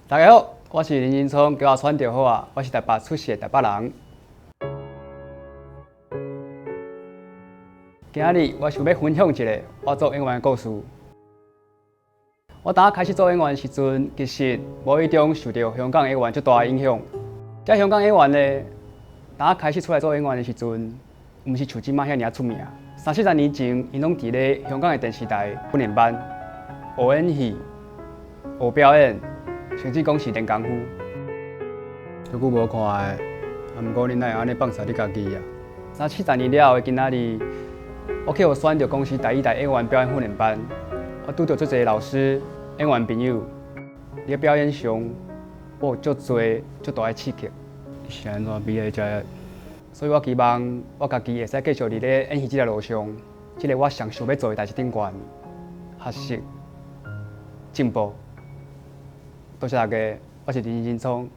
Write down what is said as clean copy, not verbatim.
大家好，我是林金聪，叫我选就好啊。我是台北出世的台北人。今日我想要分享一个我做演员的故事。我当开始做演员的时阵，其实无意中受到香港演员最大的影响。这香港演员呢，当开始出来做演员的时阵，毋是像即马遐尔出名。30年前，因拢伫咧香港的电视台训练班学演戏、学表演。甚至讲是练功夫，足久无看的，啊，毋过恁哪会安尼放杀你家己啊？30年了后的今仔日，我去互选到公司第一代演员表演训练班，我拄到足侪老师、演员朋友，伫咧表演上，我有足侪足大的刺激。是安怎毕业才？所以我希望我家己会使继续伫咧演戏这条路上，这个我上想要做的代志顶悬，学习、进步。多谢大家，我是林金聪。